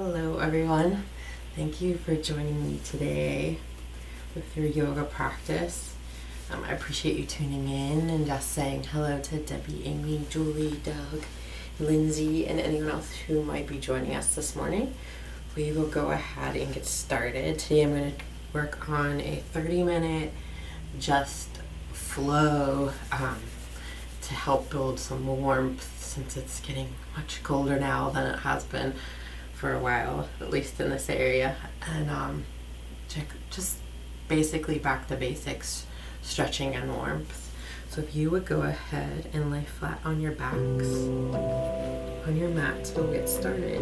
Hello everyone, thank you for joining me today with your yoga practice. I appreciate you tuning in and just saying hello to Debbie, Amy, Julie, Doug, Lindsay, and anyone else who might be joining us this morning. We will go ahead and get started. Today I'm going to work on a 30-minute just flow to help build some warmth since it's getting much colder now than it has been for a while, at least in this area. And just basically back to basics, stretching and warmth. So if you would go ahead and lay flat on your backs, on your mats, we'll get started.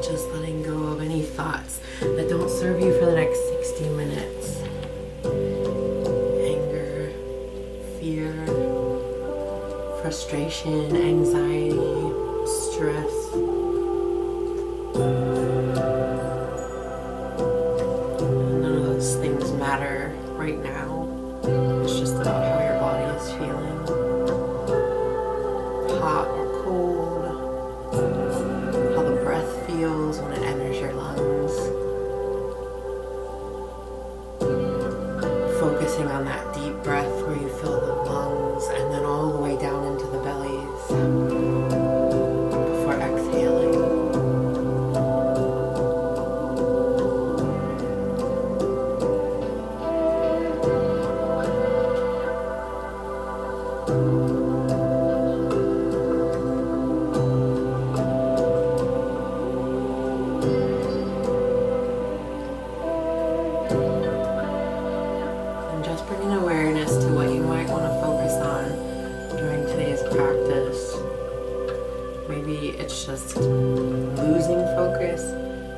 Just letting go of any thoughts that don't serve you for the next 60 minutes. Anger, fear, frustration, anxiety, stress. None of those things matter right now. It's just about how your body is feeling. Hot or cold. How the breath feels when it enters your lungs. Focusing on that deep breath where you fill the lungs and then all the way down into the bellies before exhaling. And just bringing awareness to what you might want to focus on during today's practice. Maybe it's just losing focus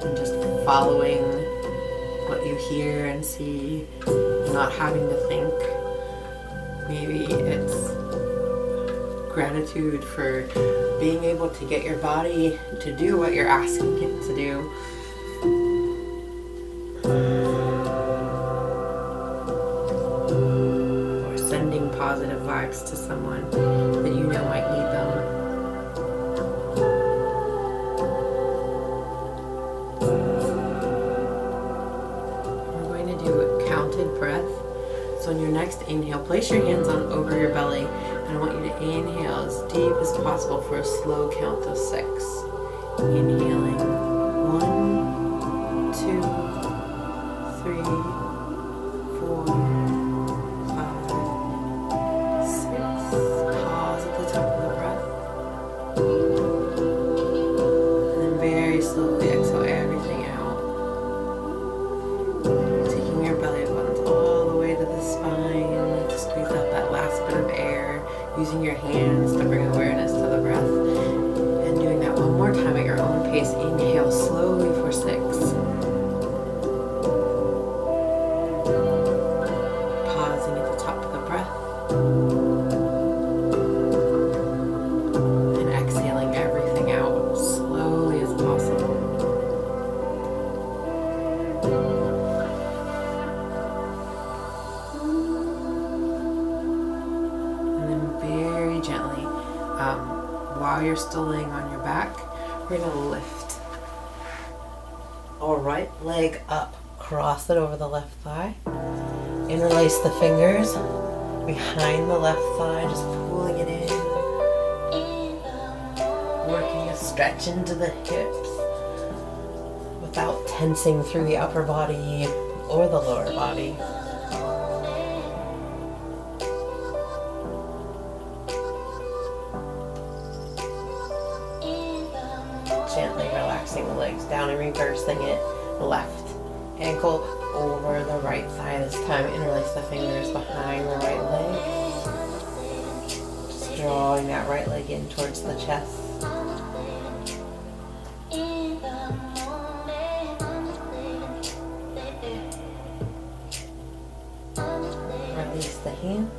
and just following what you hear and see, not having to think. Maybe it's gratitude for being able to get your body to do what you're asking it to do. Or sending positive vibes to someone that you know might need them. We're going to do a counted breath. So on your next inhale, place your hands on over your belly, and I want you to inhale as deep as possible for a slow count of 6. Inhaling 1, 2, 3, 4, 5, 6. Pause at the top of the breath. And then very slowly exhale everything out. Taking your belly buttons all the way to the spine to squeeze out that last bit of air. Using your hands to bring awareness to the breath. And doing that one more time at your own pace. Inhale slowly for 6. Pausing at the top of the breath. And exhaling everything out slowly as possible. And then very gently, while you're still laying on your back, we're going to lift our right leg up, cross it over the left thigh, interlace the fingers behind the left thigh, just pulling it in, working a stretch into the hips without tensing through the upper body or the lower body. Gently relaxing the legs down and reversing it. Left ankle over the right thigh. This time interlace the fingers behind the right leg. Just drawing that right leg in towards the chest. Release the hands.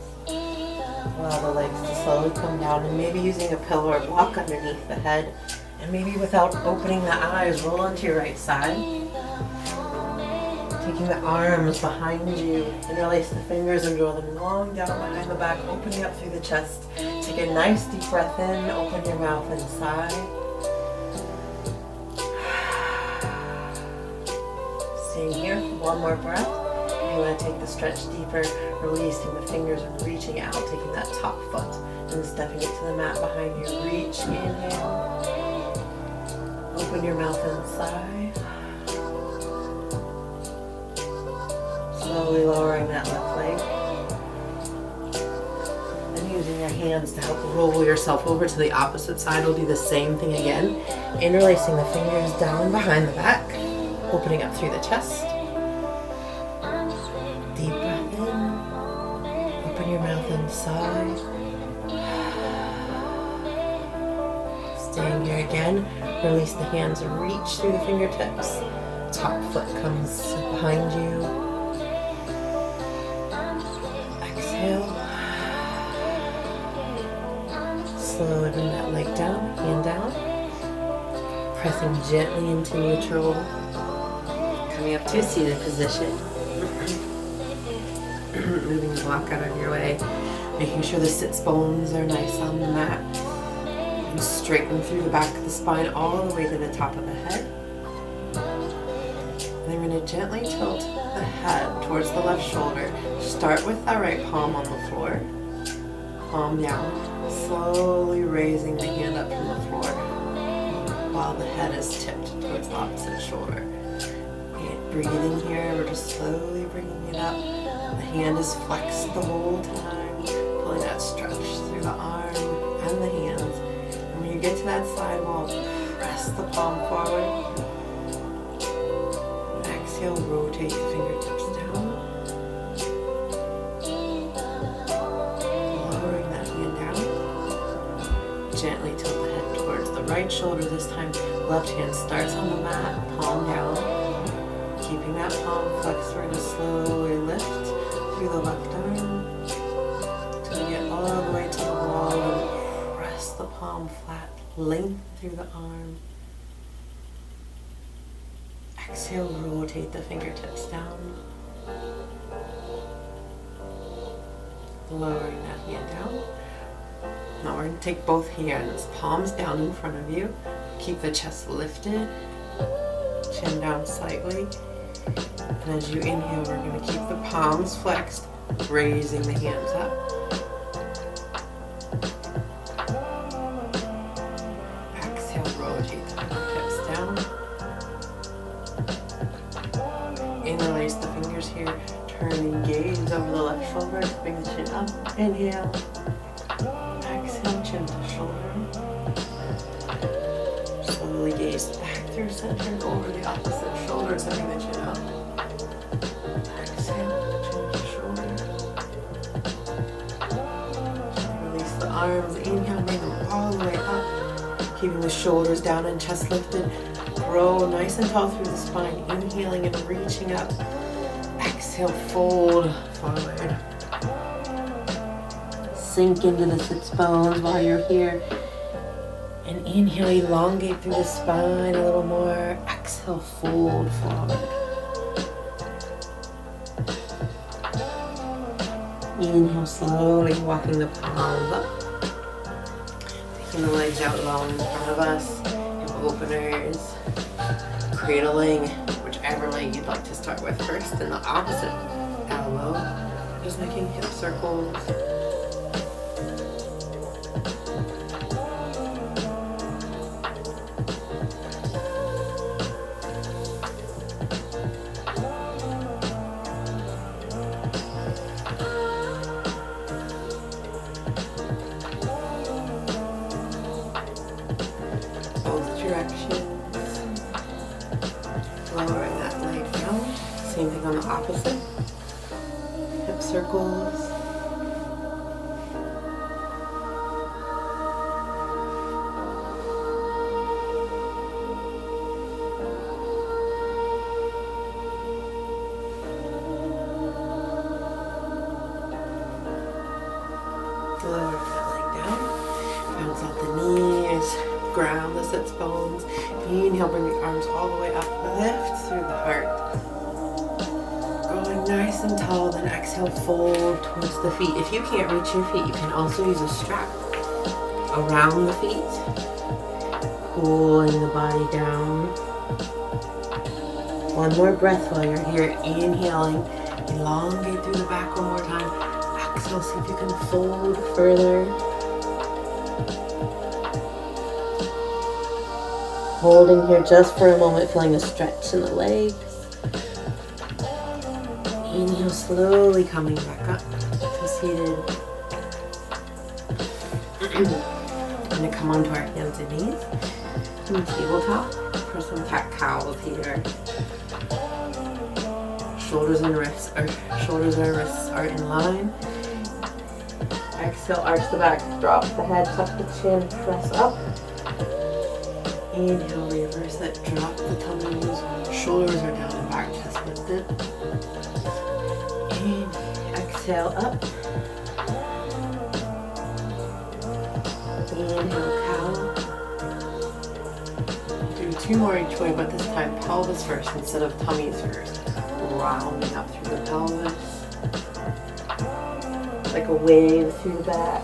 Allow the legs to slowly come down, and maybe using a pillow or block underneath the head. And maybe without opening the eyes, roll onto your right side. Take Taking the arms behind you, interlace the fingers and draw them long down behind the back, opening up through the chest. Take a nice deep breath in, open your mouth and sigh. Staying here for one more breath. If you want to take the stretch deeper, releasing the fingers and reaching out, taking that top foot and stepping it to the mat behind you. Reach, inhale. Open your mouth and sigh. Slowly lowering that left leg. And using your hands to help roll yourself over to the opposite side. We'll do the same thing again. Interlacing the fingers down behind the back. Opening up through the chest. Deep breath in. Open your mouth and sigh. Staying here again. Release the hands and reach through the fingertips. Top foot comes behind you. Exhale. Slowly bring that leg down, hand down. Pressing gently into neutral. Coming up to a seated position. Moving the block out of your way. Making sure the sits bones are nice on the mat. And straighten through the back of the spine all the way to the top of the head. And then we're going to gently tilt the head towards the left shoulder. Start with that right palm on the floor. Palm down. Slowly raising the hand up from the floor while the head is tipped towards the opposite shoulder. And breathing here, we're just slowly bringing it up. The hand is flexed the whole time, pulling that stretch through the arm and the hands. And when you get to that side wall, press the palm forward. And exhale, rotate the fingertips down. Lowering that hand down. Gently tilt the head towards the right shoulder this time. Left hand starts on the mat, palm down. Keeping that palm flexed, we're going to slowly lift through the left arm till you get all the way to the wall and press the palm flat, lengthen through the arm. Exhale, rotate the fingertips down. Lowering that hand down. Now we're going to take both hands, palms down in front of you. Keep the chest lifted, chin down slightly. And as you inhale, we're going to keep the palms flexed, raising the hands up. Exhale, rotate the fingertips down. Interlace the fingers here, turning gaze over the left shoulder, bring the chin up. Inhale. Exhale, chin to shoulder. Slowly gaze back through center, over the opposite shoulder, sending the chin up. Exhale, chin to shoulder. Release the arms, inhale, bring them all the way up. Keeping the shoulders down and chest lifted. Grow nice and tall through the spine, inhaling and reaching up. Exhale, fold forward. Sink into the sits bones while you're here. And inhale, elongate through the spine a little more. Exhale, fold forward. Inhale, slowly walking the palms up. Taking the legs out long in front of us. Hip openers. Cradling whichever leg you'd like to start with first, and the opposite elbow. Just making hip circles. Lowering that leg down. Same thing on the opposite. Hip circles. Lowering that leg down. Bounce out the knees. Ground the sits bones. Inhale, bring the arms all the way up. Lift through the heart. nice and tall, then exhale, fold towards the feet. If you can't reach your feet, you can also use a strap around the feet, pulling the body down. One more breath while you're here, inhaling, elongate through the back one more time. Exhale, see if you can fold further. Holding here just for a moment, feeling a stretch in the legs. Inhale, slowly coming back up to seated. I'm going to come onto our hands and knees on the tabletop for some cat-cows here. Shoulders and wrists are in line. Exhale, arch the back, drop the head, tuck the chin, press up. Inhale, reverse it, drop the tummies, shoulders are down and back, chest lifted. And exhale, up. Inhale, cow. Do two more each way, but this time pelvis first instead of tummies first. Rounding up through the pelvis. Like a wave through the back.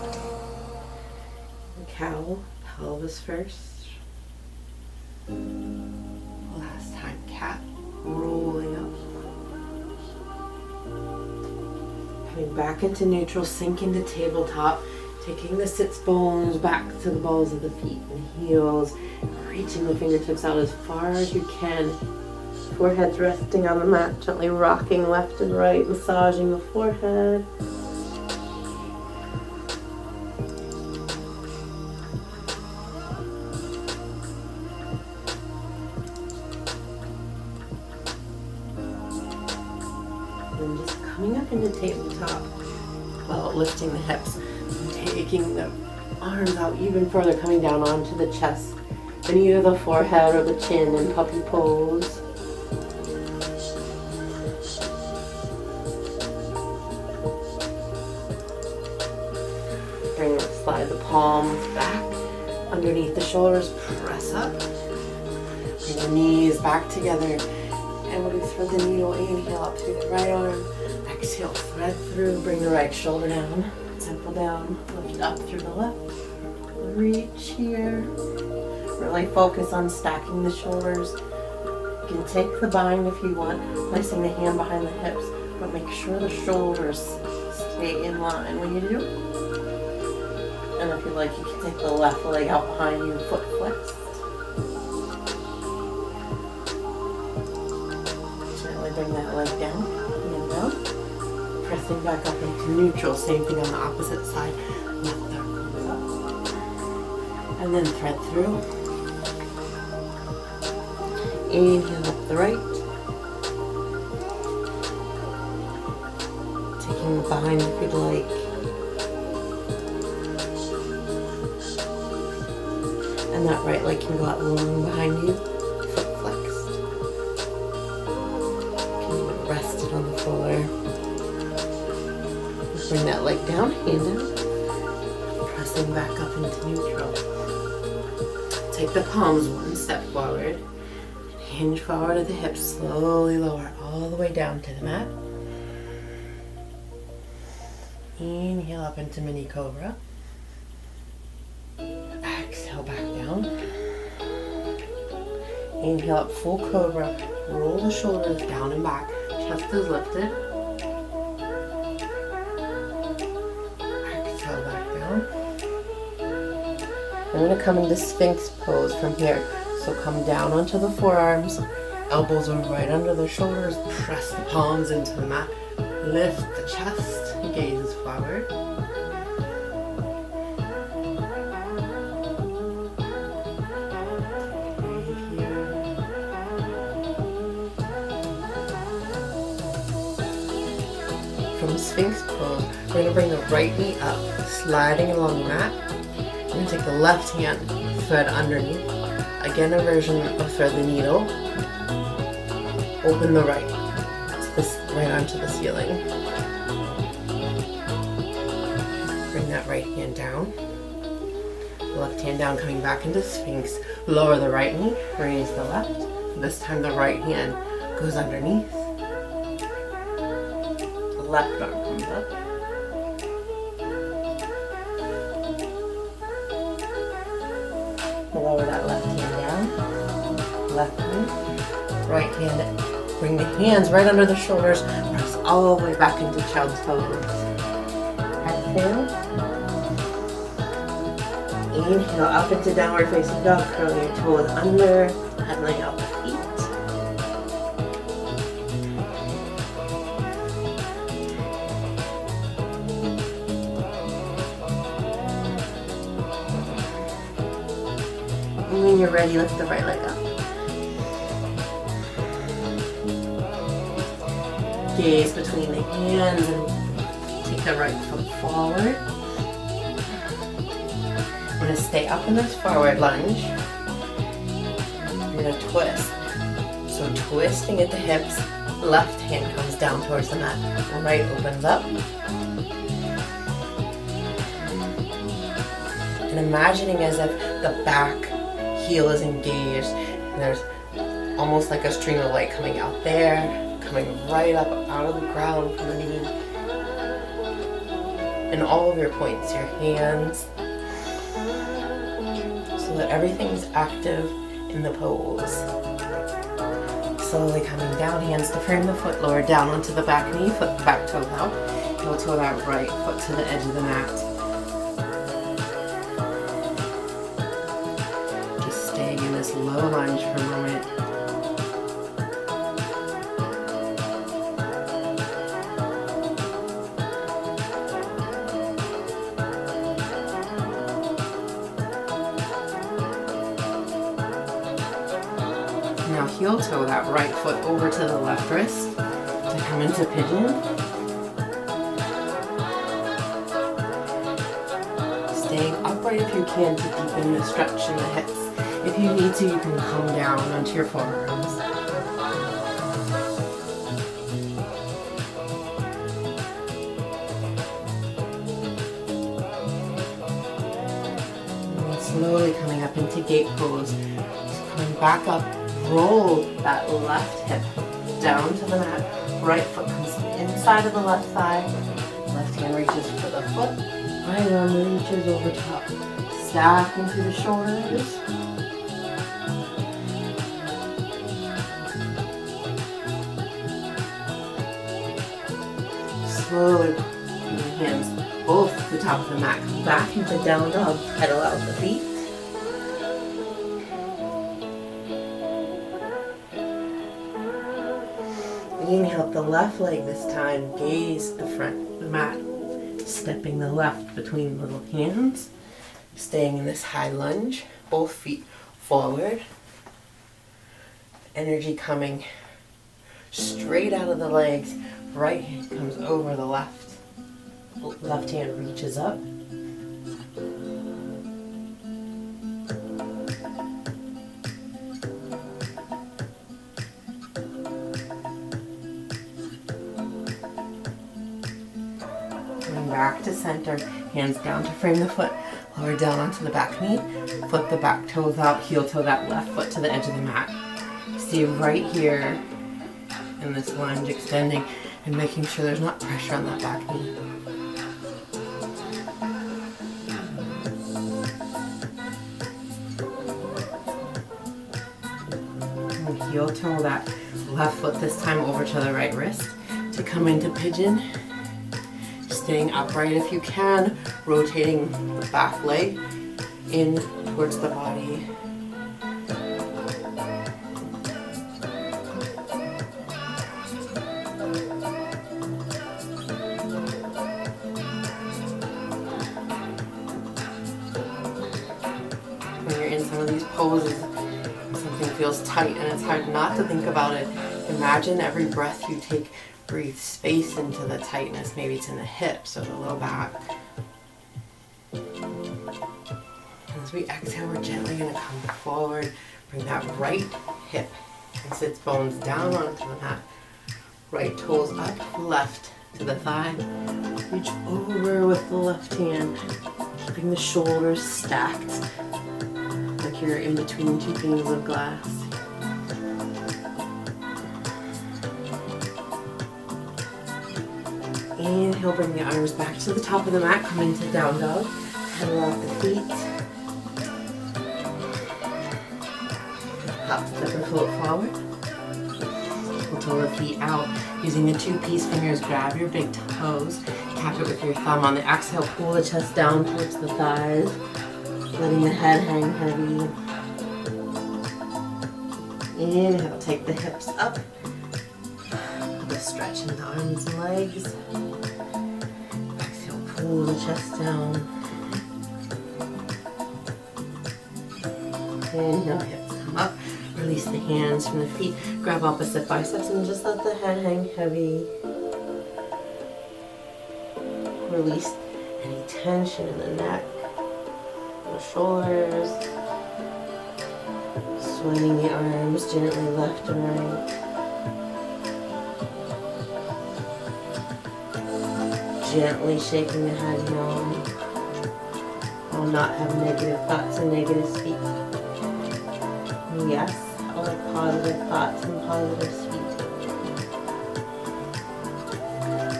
Cow, pelvis first. Last time, cat, rolling up. Coming back into neutral, sink into tabletop. Taking the sits bones back to the balls of the feet and heels. Reaching the fingertips out as far as you can. Forehead's resting on the mat, gently rocking left and right, massaging the forehead. And just coming up into tabletop while lifting the hips. Taking the arms out even further, coming down onto the chest, and either the forehead or the chin in puppy pose. Slide the palms back underneath the shoulders, press up. Bring the knees back together. And we'll do thread the needle, inhale up through the right arm. Exhale, thread through, bring the right shoulder down. Temple down, lift up through the left. Reach here. Really focus on stacking the shoulders. You can take the bind if you want, placing the hand behind the hips, but make sure the shoulders stay in line when you do. And if you like, you can take the left leg out behind you, foot flexed. Gently bring that leg down, hand down. Pressing back up into neutral, same thing on the opposite side. Left arm comes up. And then thread through. Inhale up the right. Taking the bind if you'd like. And that right leg can go out long behind you, foot flexed. You can even rest it on the floor. Bring that leg down, hand down. Pressing back up into neutral. Take the palms one step forward. And hinge forward at the hips, slowly lower all the way down to the mat. Inhale up into mini cobra. Exhale back down. Inhale up, full cobra. Roll the shoulders down and back. Chest is lifted. Exhale back down. I'm going to come into Sphinx pose from here. So come down onto the forearms. Elbows are right under the shoulders. Press the palms into the mat. Lift the chest. Gaze forward. From Sphinx pose, we're going to bring the right knee up, sliding along the mat. We're going to take the left hand, thread underneath. Again, a version of thread the needle. Open the right, right arm to the ceiling. Bring that right hand down. Left hand down, coming back into Sphinx. Lower the right knee, raise the left. This time the right hand goes underneath. left arm comes up. Lower that left hand down. Left hand. Right hand. Bring the hands right under the shoulders. Press all the way back into child's pose. Exhale. Inhale up into downward facing dog. Curl your toes under. Pedaling out the feet. And when you're ready, lift the right leg up. Gaze between the hands and take the right foot forward. We're going to stay up in this forward lunge. You're going to twist. So twisting at the hips, left hand comes down towards the mat, right opens up. And imagining as if the back heel is engaged and there's almost like a stream of light coming out there, coming right up out of the ground from the knee. And all of your points, your hands, so that everything's active in the pose. Slowly coming down, hands to frame the foot, lower down onto the back knee, foot the back toe out. Heel toe that right foot to the edge of the mat. Just staying in this low lunge for a moment. Now heel toe that right foot over to the left wrist to come into pigeon. Staying upright if you can to deepen the stretch in the hips. If you need to, you can come down onto your forearms. And slowly coming up into gate pose. So coming back up. Roll that left hip down to the mat. Right foot comes inside of the left thigh. Left hand reaches for the foot. Right arm reaches over top. Stacking through the shoulders. Slowly bring the hands both to the top of the mat. Come back into down dog. Pedal out the feet. Inhale up the left leg this time, gaze the front, the mat, stepping the left between little hands, staying in this high lunge, both feet forward, energy coming straight out of the legs, right hand comes over the left, left hand reaches up. Back to center, hands down to frame the foot, lower down onto the back knee, flip the back toes out, heel toe that left foot to the edge of the mat. Stay right here in this lunge, extending and making sure there's not pressure on that back knee. And heel toe that left foot this time over to the right wrist to come into pigeon. Staying upright if you can, rotating the back leg in towards the body. When you're in some of these poses, something feels tight and it's hard not to think about it. Imagine every breath you take, breathe space into the tightness. Maybe it's in the hips or the low back. As we exhale, we're gently going to come forward. Bring that right hip and sits bones down onto the mat. Right toes up, left to the thigh. Reach over with the left hand, keeping the shoulders stacked like you're in between two panes of glass. Inhale, bring the arms back to the top of the mat. Come into down dog. Pedal off the feet. Hop, step, or float forward. We'll toe the feet out. Using the 2 peace fingers, grab your big toes. Tap it with your thumb. On the exhale, pull the chest down towards the thighs. Letting the head hang heavy. Inhale, take the hips up. With a stretch in the arms and legs. Exhale, pull the chest down. Inhale, hips come up. Release the hands from the feet. Grab opposite biceps and just let the head hang heavy. Release any tension in the neck, the shoulders. Swinging the arms gently left and right. Gently shaking the head down. I'll not have negative thoughts and negative speech. Yes, I'll have positive thoughts and positive speech.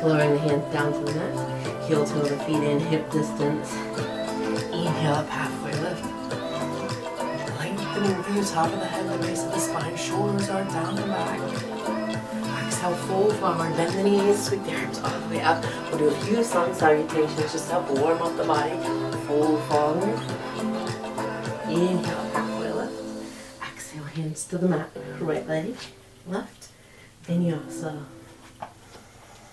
Lowering the hands down to the mat. Heel toe the feet in, hip distance. Inhale up, halfway lift. Lengthening through the top of the head, the base of the spine. Shoulders are down and back. Exhale, fold forward, bend the knees, sweep the arms all the way up. We'll do a few sun salutations just to help warm up the body. Fold forward. Inhale, halfway lift. Exhale, hands to the mat. Right leg, left, vinyasa.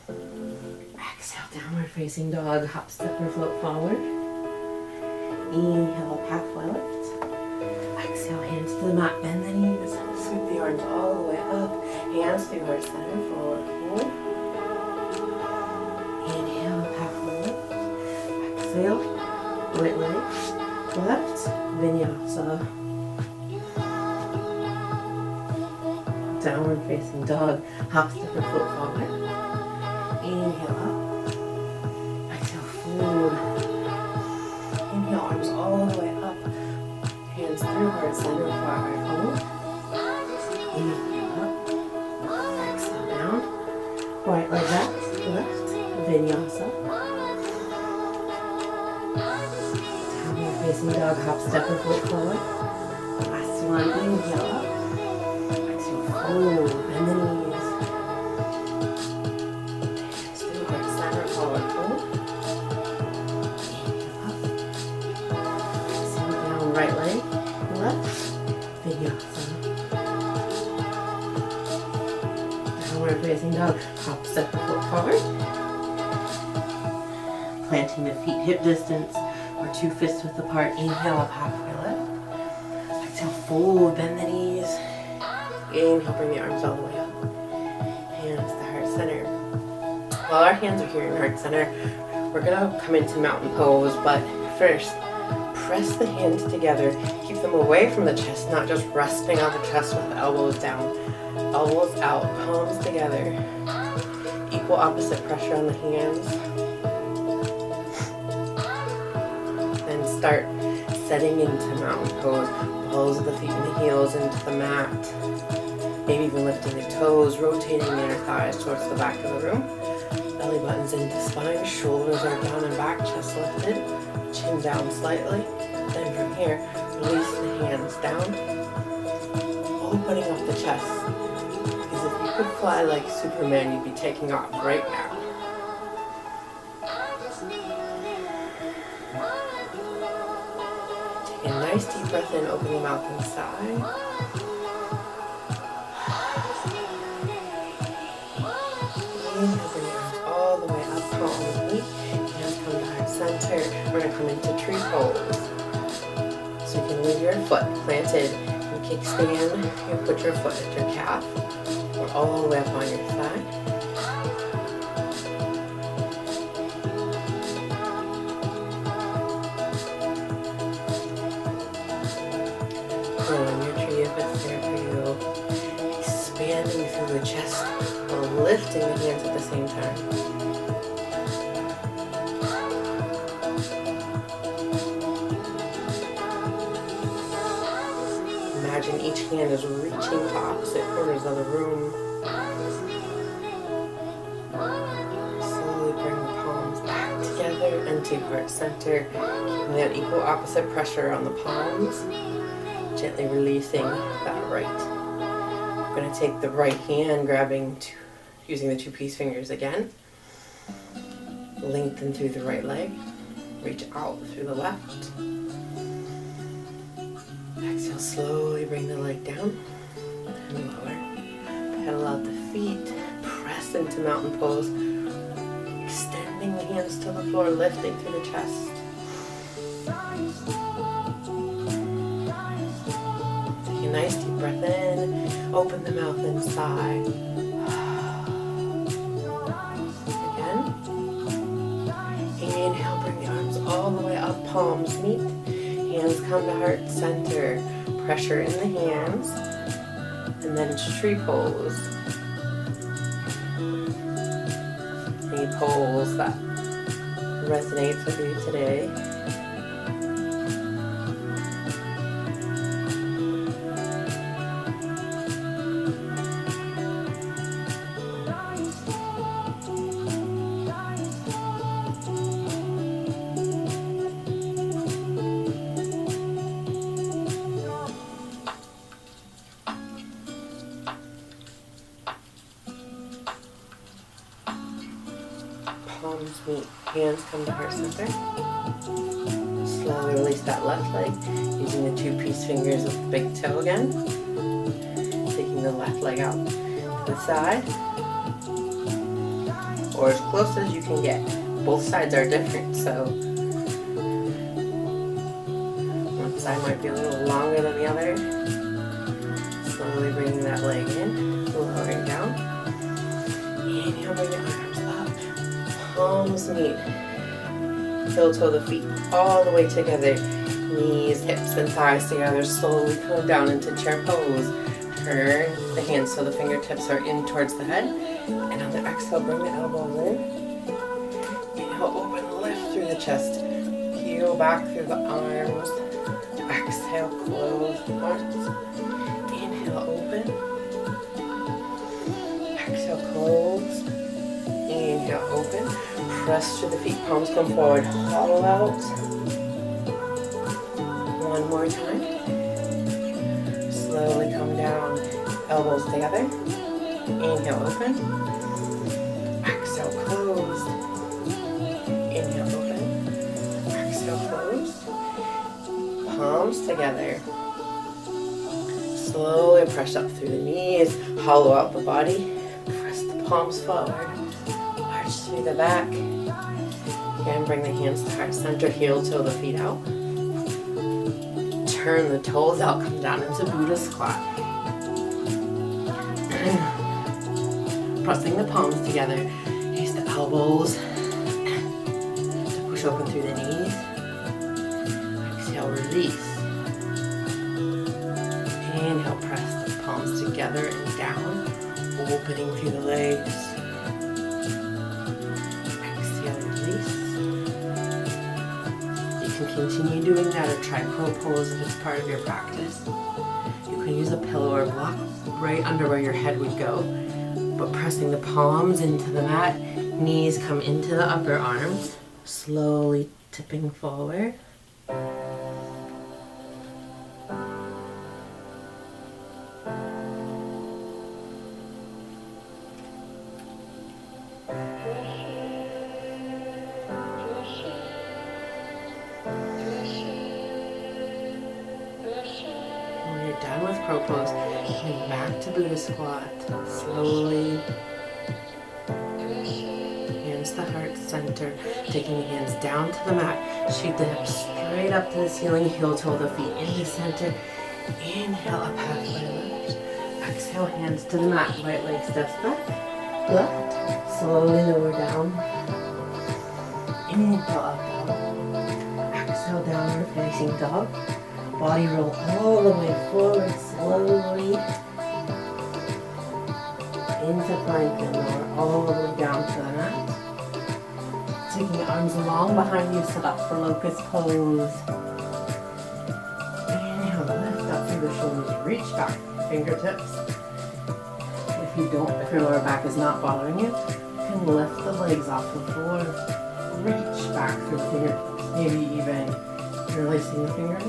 Exhale, downward facing dog. Hop, step, or float forward. Inhale, up, halfway lift. Exhale, hands to the mat. Bend the knees. Sweep the arms all the way up. Hands through heart center, forward fold. Inhale, up, halfway lift. Exhale, right leg, left, vinyasa. Downward facing dog. Hop, step, or float forward. Inhale up. Exhale, fold. Inhale, arms all the way up. Hands through heart center, forward fold. Inhale up. Exhale down. Right leg left, vinyasa. Downward facing dog, hop, step, or float forward. Last one, inhale up. Exhale, fold, bend the knees. Hands through heart center, forward fold. Inhale up. Exhale down, right leg, left, vinyasa. Downward facing dog, hop, step, or float forward. Planting the feet hip distance or 2 fists width apart. Inhale up, halfway lift. Exhale, fold, bend the knees. Inhale, bring the arms all the way up. Hands to heart center. While our hands are here in heart center, we're gonna come into mountain pose, but first, press the hands together. Keep them away from the chest, not just resting on the chest with the elbows down. Elbows out, palms together. Equal opposite pressure on the hands. Then start setting into mountain pose. Balls of the feet and the heels into the mat. Maybe even lifting the toes, rotating the inner thighs towards the back of the room. Belly buttons into spine, shoulders are down and back, chest lifted, chin down slightly. Then from here, release the hands down, opening up the chest. As if you could fly like Superman, you'd be taking off right now. Take a nice deep breath in, open the mouth and sigh. Inhale, bring the arms all the way up, palm on the knee. Hands come to heart center. We're going to come into tree pose. So you can leave your foot planted in kickstand. You put your foot at your calf or all the way up on your thigh. Growing your tree if it's there for you. Expanding through the chest while lifting the hands at the same time. Imagine each hand is reaching to opposite corners of the room. Slowly bring the heart center, keeping that equal opposite pressure on the palms, gently releasing that right. I'm going to take the right hand, using the 2 peace fingers again, lengthen through the right leg, reach out through the left. Exhale, slowly bring the leg down and lower. Pedal out the feet, press into mountain pose, extending the hands to the floor, lifting through the chest. Take a nice deep breath in, open the mouth and sigh. Again. Inhale, bring the arms all the way up, palms meet. Hands come to heart center, pressure in the hands, and then tree pose. Any pose that resonates with you today. Palms meet, hands come to heart center. Slowly release that left leg, using the 2 peace fingers with the big toe again. Taking the left leg out to the side, or as close as you can get. Both sides are different, so one side might be a little longer than the other. Slowly bringing that leg in, lowering down. Inhale, bring the arms up. Palms meet, heel toe the feet all the way together, knees, hips, and thighs together. Slowly come down into chair pose. Turn the hands so the fingertips are in towards the head, and on the exhale, bring the elbows in. Inhale, open, lift through the chest, heel back through the arms. Exhale, close the arms. Inhale, open. Exhale, close. Inhale, open. Press through the feet, palms come forward, hollow out. One more time. Slowly come down, elbows together. Inhale, open. Exhale, close. Inhale, open. Exhale, close. Palms together. Slowly press up through the knees, hollow out the body. Press the palms forward. Through the back. Again, bring the hands to heart center, heel toe the feet out. Turn the toes out, come down into Buddha squat. Pressing the palms together, use the elbows to push open through the knees. Exhale, release. Inhale, press the palms together and down, opening through the legs. Continue doing that or try crow pose if it's part of your practice. You can use a pillow or block right under where your head would go, but pressing the palms into the mat, knees come into the upper arms, slowly tipping forward. Done with crow pose, and back to Buddha squat. Slowly, hands to heart center, taking the hands down to the mat. Shoot the hips straight up to the ceiling, heel toe the feet in the center. Inhale, up halfway lift. Exhale, hands to the mat. Right leg steps back, left. Slowly lower down. Inhale, up dog. Exhale, downward facing dog. Body roll all the way forward, slowly into plank and lower all the way down to the mat. Taking the arms long behind you, set up for locust pose. Inhale, lift up through the shoulders, reach back, fingertips. If your lower back is not bothering you, you can lift the legs off the floor, reach back through the fingertips. Maybe even interlacing the fingers.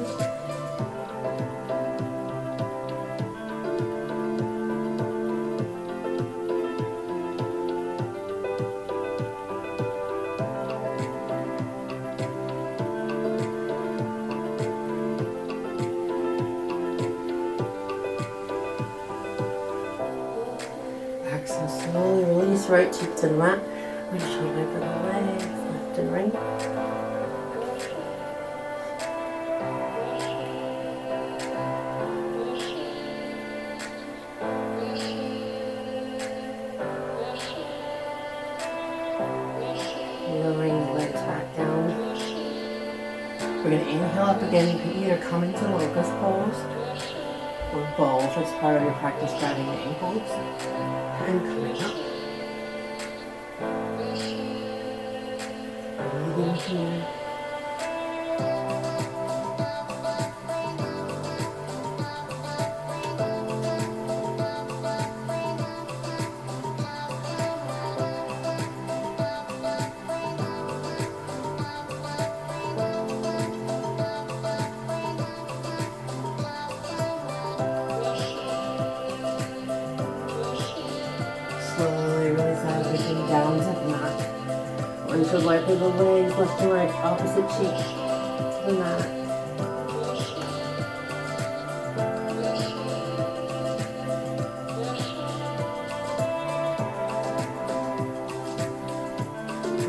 Exhale, slowly release right cheek to the mat. Windshield wiper the legs, left and right. Lowering the legs back down. We're going to inhale up again. You can either come into locust pose or both as part of your practice, grabbing the ankles and coming up. Breathing here. Slowly release everything down to the mat. Windshield wiper the legs, left and right, opposite cheek to the mat.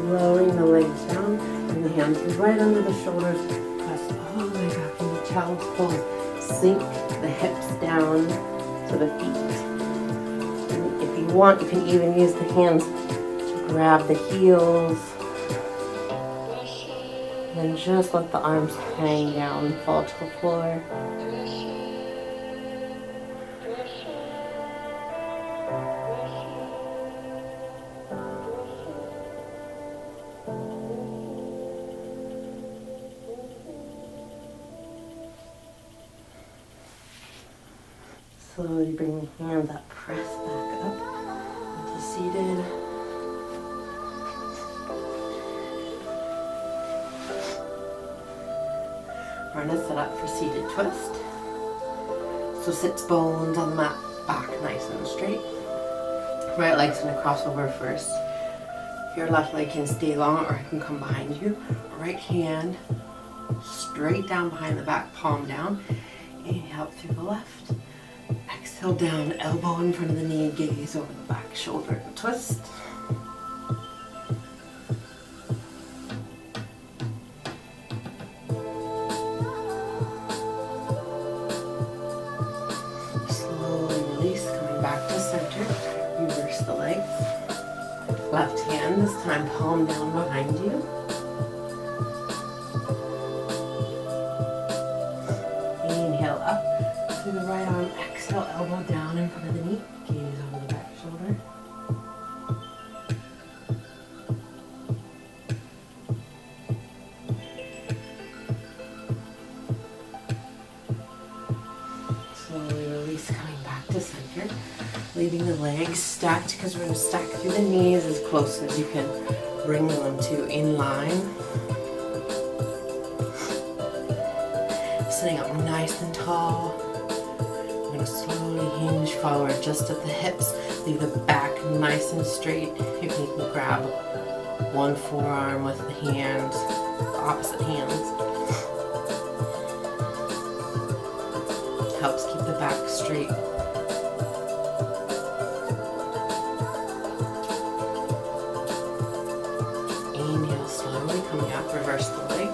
Lowering the legs down, bring the hands right under the shoulders, press all the way back into child's pose. Sink the hips down to the feet. If you want, you can even use the hands to grab the heels. And just let the arms hang down and fall to the floor. Slowly bring the hands up, press back up into seated. We're going to set up for seated twist. So sits bones on the mat, back nice and straight. Right leg's going to cross over first. Your left leg can stay long or it can come behind you. Right hand straight down behind the back, palm down. Inhale up through the left. Exhale down, elbow in front of the knee, gaze over the back shoulder and twist. Slowly release, coming back to center. Reverse the legs. Left hand, this time palm down behind you. Inhale up through the right arm. Exhale, elbow down in front of the knee. Gaze over the back shoulder. Slowly release, coming back to center. Leaving the legs stacked because we're going to stack through the knees as close as you can bring them to in line. Sitting up nice and tall. We're going to slowly hinge forward just at the hips. Leave the back nice and straight. You can even grab one forearm with the hands, the opposite hands. Helps keep the back straight. Inhale slowly, coming up, reverse the leg.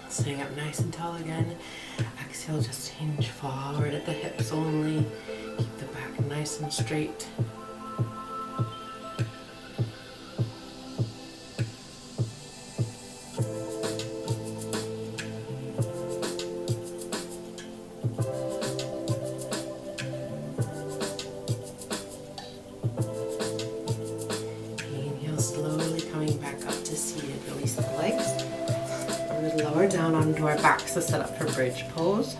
Staying up nice and tall again. Exhale, just hinge forward at the hips only. Keep the back nice and straight. Inhale, slowly coming back up to seated. Release the legs. Lower down onto our backs to set up for bridge pose.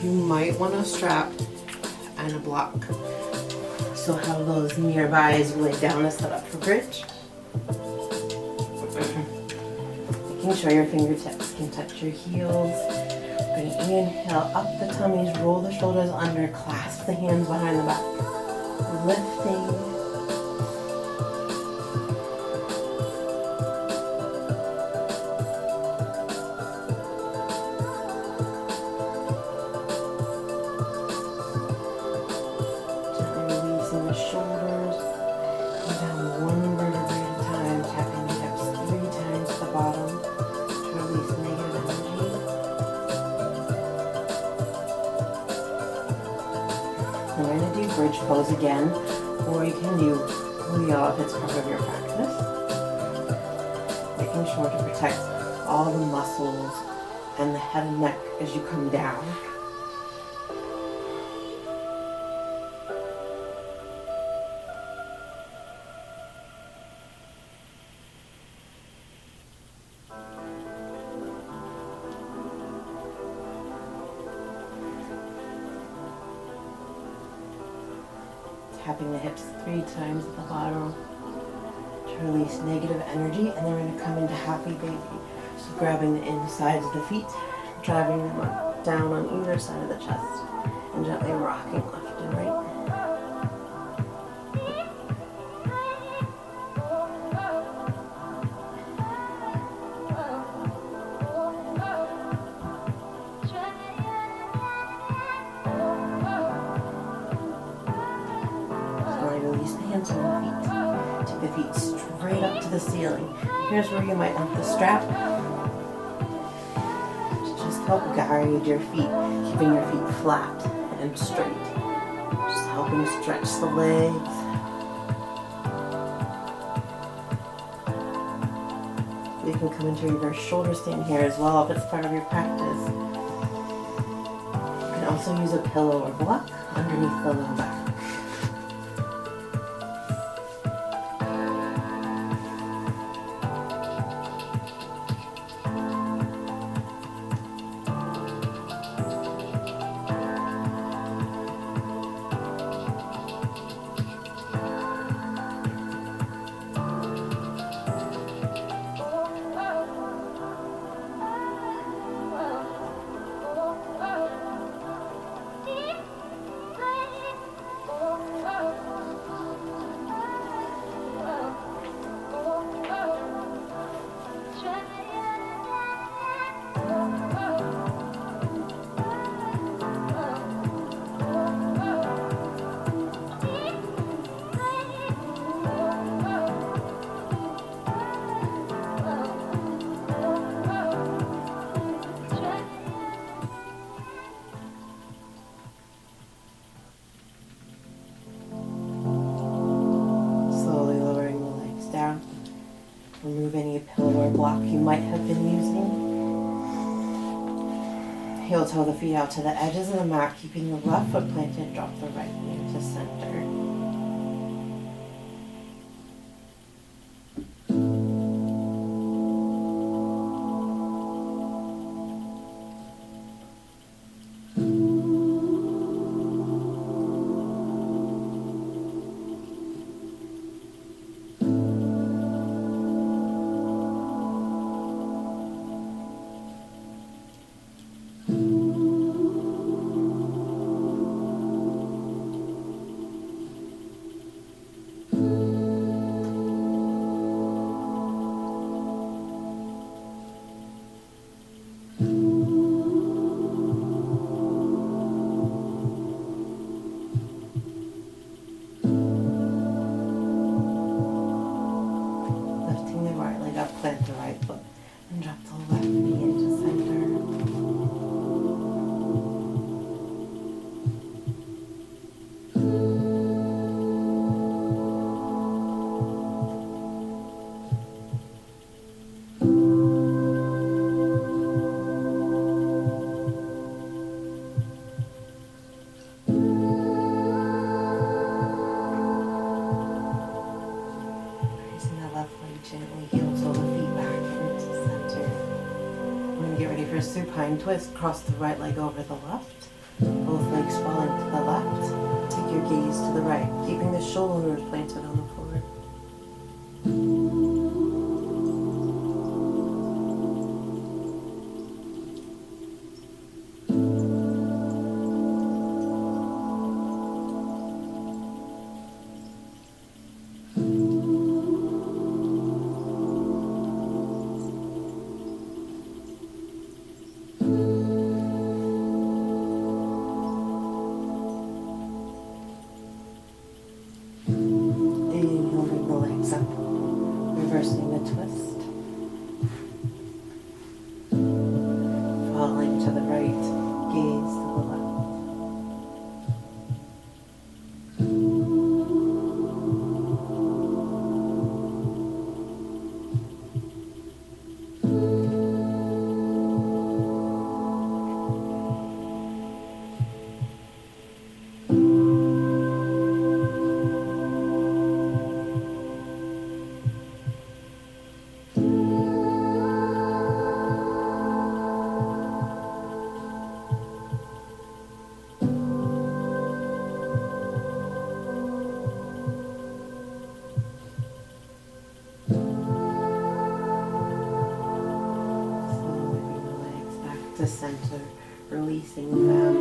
You might want to strap and a block. So have those nearby as you lay down to set up for bridge. Making sure your fingertips can touch your heels. Bring inhale up the tummies, roll the shoulders under, clasp the hands behind the back. Lifting. We're going to do bridge pose again, or you can do Leo if it's part of your practice. Making sure to protect all the muscles and the head and neck as you come down. Tapping the hips 3 times at the bottom to release negative energy, and then we're going to come into happy baby. So grabbing the insides of the feet, driving them up, down on either side of the chest, and gently rocking left and right. Release the hands on the feet. Take the feet straight up to the ceiling. Here's where you might want the strap to just help guide your feet, keeping your feet flat and straight. Just helping stretch the legs. You can come into reverse shoulder stand here as well if it's part of your practice. You can also use a pillow or block underneath the low back. Remove any pillow or block you might have been using. Heel toe the feet out to the edges of the mat, keeping your left foot planted. Drop the right knee into center. Plant the right foot and drop the left knee into center. Raising the left leg gently, heel toe the feet back into center. I'm going to get ready for a supine twist. Cross the right leg over the left. Both legs falling to the left. Take your gaze to the right, keeping the shoulders planted on the floor. Reversing the twist, falling to the right, gaze to the left. To center, releasing them,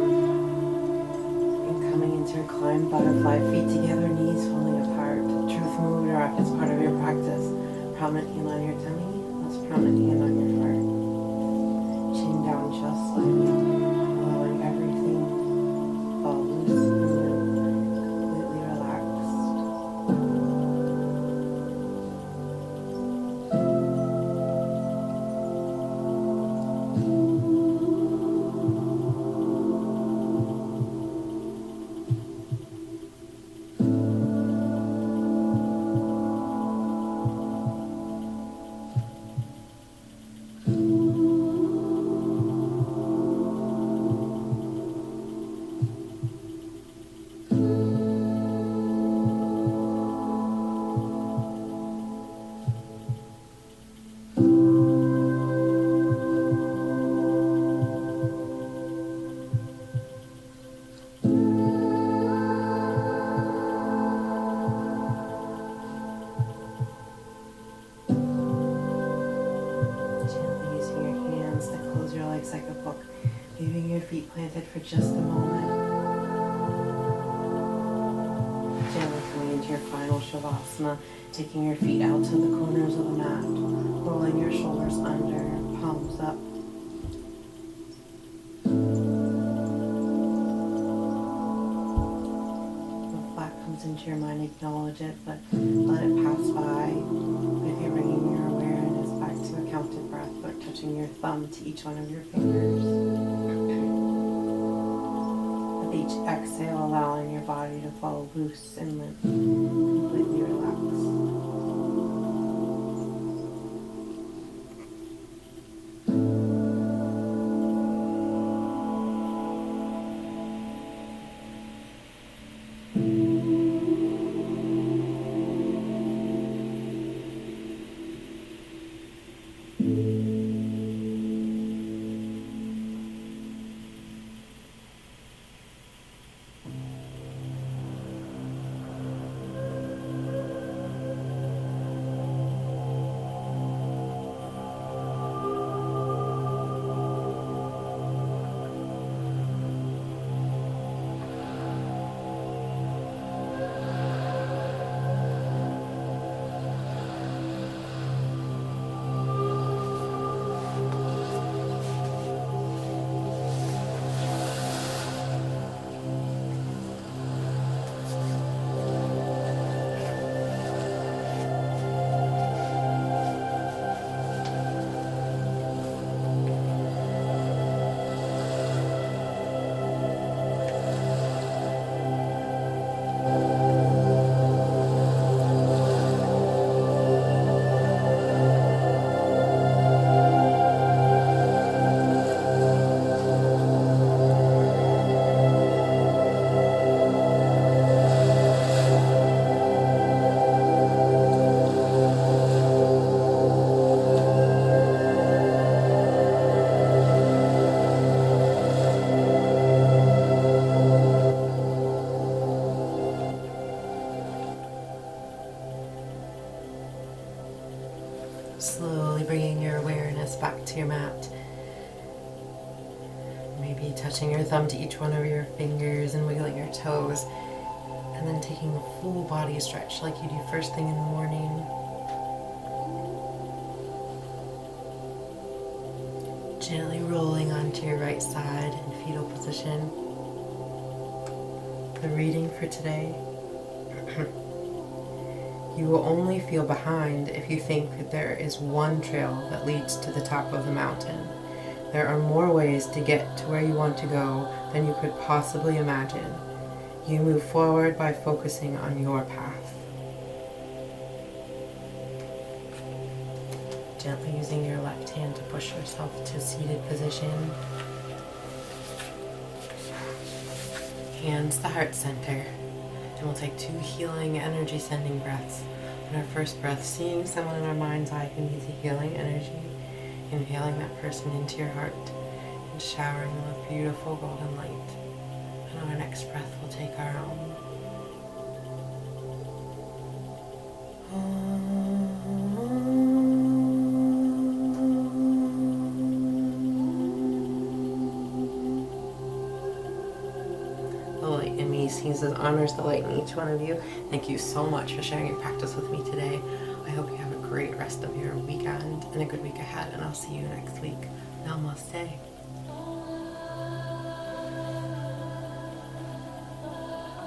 and coming into reclined butterfly, feet together, knees falling apart. Truth Mudra is part of your practice. Prominent hand on your tummy, let's prominent hand on your heart. Chin down just slightly, allowing everything fall loose and completely relaxed. Like a book, leaving your feet planted for just a moment. Gently coming into your final Shavasana, taking your feet out to the corners of the mat, rolling your shoulders under, palms up. When a thought comes into your mind, acknowledge it, but let it pass by. If you're bringing your awareness back to a counted breath, but touching your thumb to each one of your fingers. With each exhale, allowing your body to fall loose and limp, completely relaxed. Slowly bringing your awareness back to your mat. Maybe touching your thumb to each one of your fingers and wiggling your toes. And then taking a full body stretch like you do first thing in the morning. Gently rolling onto your right side in fetal position. The reading for today. You will only feel behind if you think that there is one trail that leads to the top of the mountain. There are more ways to get to where you want to go than you could possibly imagine. You move forward by focusing on your path. Gently using your left hand to push yourself to seated position. Hands to heart center. And we'll take 2 healing energy sending breaths. On our first breath, seeing someone in our mind's eye can be the healing energy. Inhaling that person into your heart and showering them with beautiful golden light. And on our next breath, we'll take our own. The light in me sees and honors the light in each one of you. Thank you so much for sharing your practice with me today. I hope you have a great rest of your weekend and a good week ahead, and I'll see you next week. Namaste.